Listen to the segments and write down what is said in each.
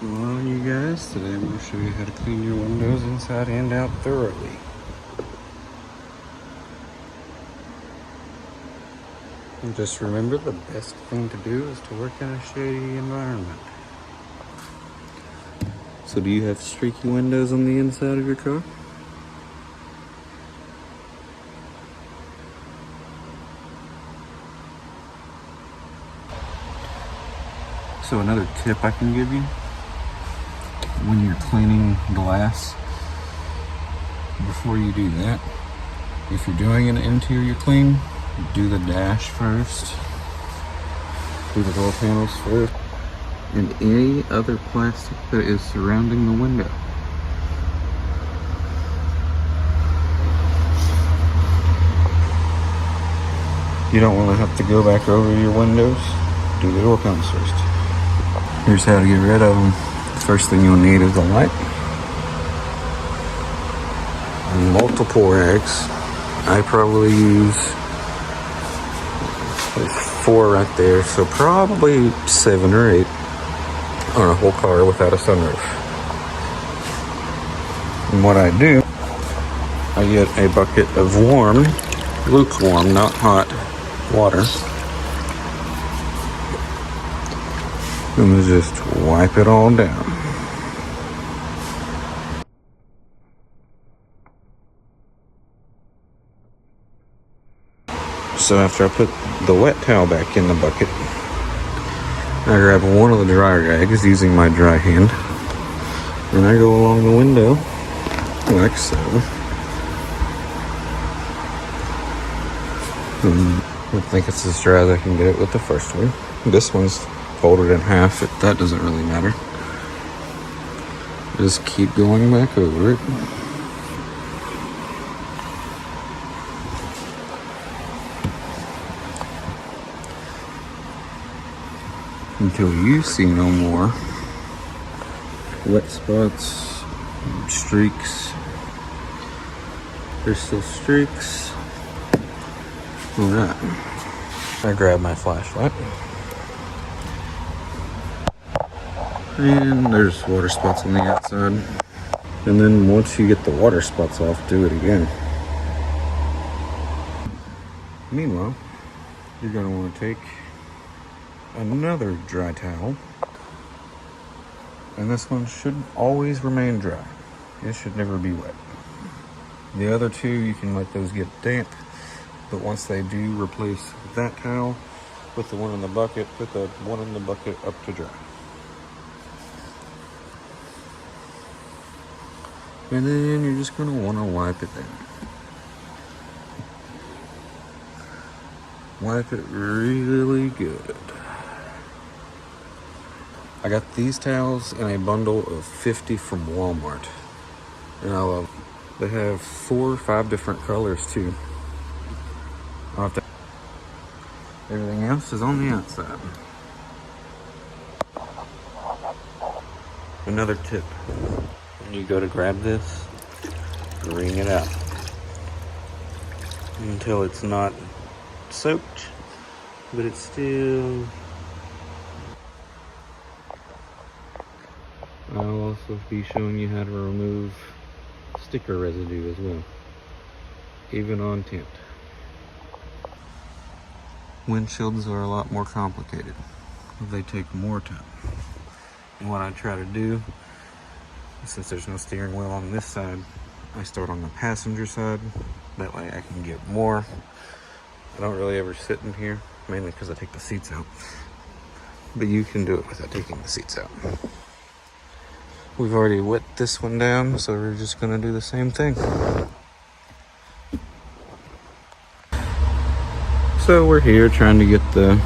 Well, you guys, today I'm going to show you how to clean your windows inside and out thoroughly. And just remember, the best thing to do is to work in a shady environment. So do you have streaky windows on the inside of your car? So another tip I can give you, when you're cleaning glass, before you do that, if you're doing an interior clean, do the dash first, do the door panels first, and any other plastic that is surrounding the window. You don't want to have to go back over your windows. Do the door panels first. Here's how to get rid of them. The first thing you'll need is a light, multiple rags. I probably use, there's 4 right there, so probably 7 or 8 on a whole car without a sunroof. And what I do, I get a bucket of warm, lukewarm, not hot water, and just wipe it all down. So after I put the wet towel back in the bucket, I grab one of the dry rags using my dry hand, and I go along the window like so. I think it's as dry as I can get it with the first one. This one's folded in half. That doesn't really matter. Just keep going back over it. Until you see no more wet spots, streaks. There's still streaks. Alright. I grab my flashlight. And there's water spots on the outside. And then once you get the water spots off, do it again. Meanwhile, you're going to want to take another dry towel, and this one should always remain dry. It should never be wet. The other two, you can let those get damp, but once they do, replace that towel with the one in the bucket, put the one in the bucket up to dry. And then you're just going to want to wipe it down. Wipe it really good. I got these towels in a bundle of 50 from Walmart, and I love them. They have 4 or 5 different colors too. Everything else is on the outside. Another tip, when you go to grab this, wring it out until it's not soaked, but it's still. I'll also be showing you how to remove sticker residue as well, even on tint. Windshields are a lot more complicated. They take more time. And what I try to do, since there's no steering wheel on this side, I start on the passenger side. That way I can get more. I don't really ever sit in here, mainly because I take the seats out. But you can do it without taking the seats out. We've already wet this one down, so we're just gonna do the same thing. So we're here trying to get the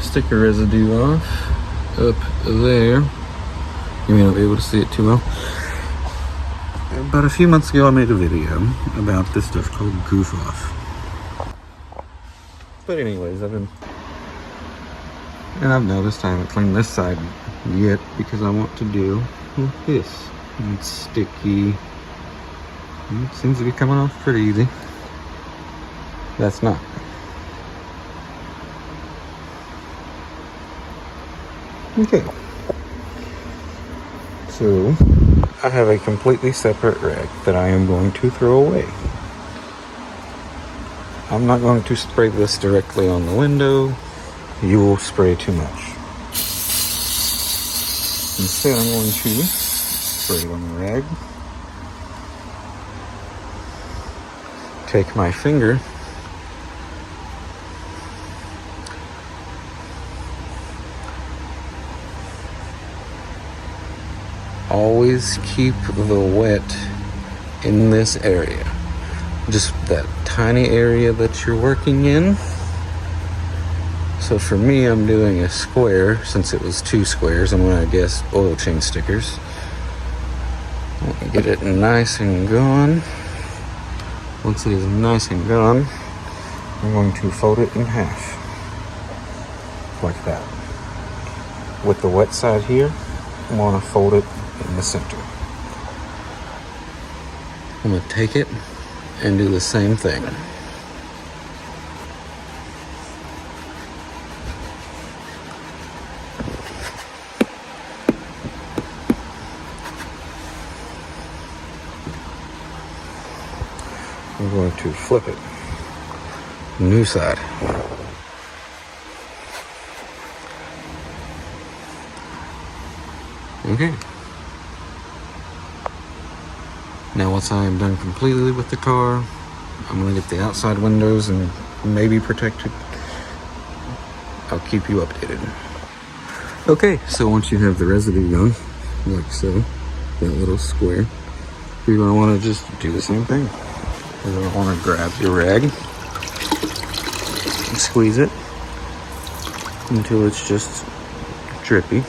sticker residue off up there. You may not be able to see it too well. About a few months ago I made a video about this stuff called Goof Off. But anyways, I've noticed I haven't cleaned this side yet because I want to deal with this. It's sticky. It seems to be coming off pretty easy. That's not. Okay. So I have a completely separate rag that I am going to throw away. I'm not going to spray this directly on the window. You will spray too much. Instead, I'm going to spray it on the rag. Take my finger always keep the wet in this area. Just that tiny area that you're working in. So for me, I'm doing a square. Since it was 2 squares, I'm going to guess oil change stickers. Let me get it nice and gone. Once it is nice and gone, I'm going to fold it in half. Like that. With the wet side here, I'm going to fold it in the center. I'm going to take it and do the same thing. I'm going to flip it. New side. Okay. Now once I am done completely with the car, I'm going to get the outside windows and maybe protected. I'll keep you updated. Okay, so once you have the residue gone, like so, that little square, you're going to want to just do the same thing. You're going to want to grab your rag and squeeze it until it's just drippy.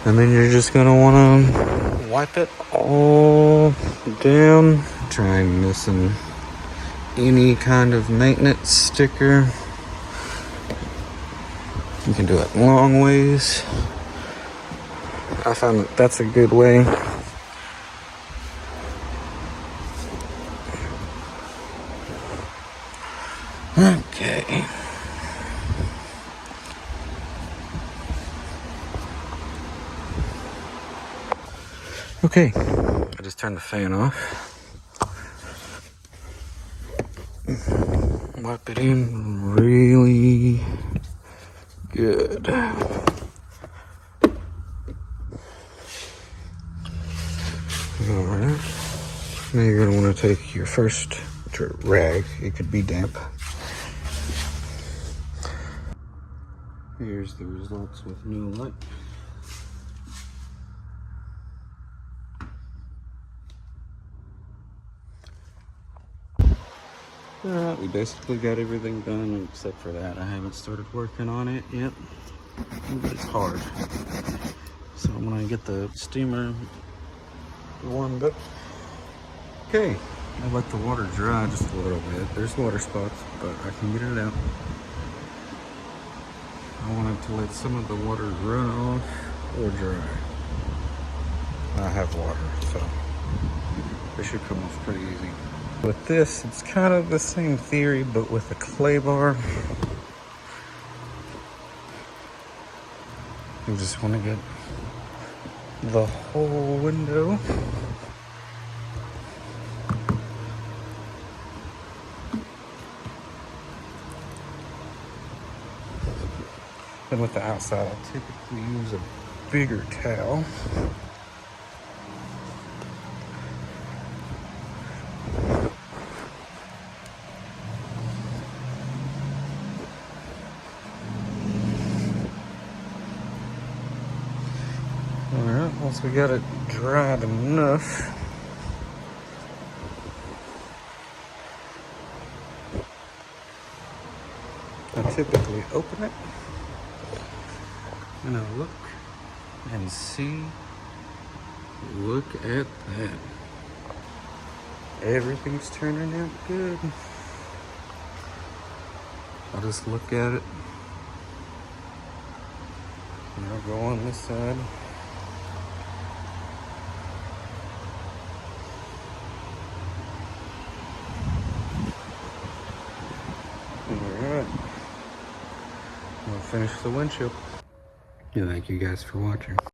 And then you're just going to want to wipe it all down. Try and missing any kind of maintenance sticker. You can do it long ways. I found that that's a good way. Okay. Okay, I just turned the fan off. Wipe it in really good. Alright, now you're going to want to take your first rag. It could be damp. Here's the results with new light. Alright, we basically got everything done except for that. I haven't started working on it yet, but it's hard. So I'm gonna get the steamer warmed up. Okay, I let the water dry just a little bit. There's water spots, but I can get it out. I wanted to let some of the water run off or dry. I have water, so it should come off pretty easy. With this, it's kind of the same theory, but with a clay bar. You just want to get the whole window. And with the outside, I typically use a bigger towel. Alright, once we got it dried enough, I typically open it and I look and see. Look at that. Everything's turning out good. I'll just look at it. And I'll go on this side. Alright. We'll finish the windshield. And thank you guys for watching.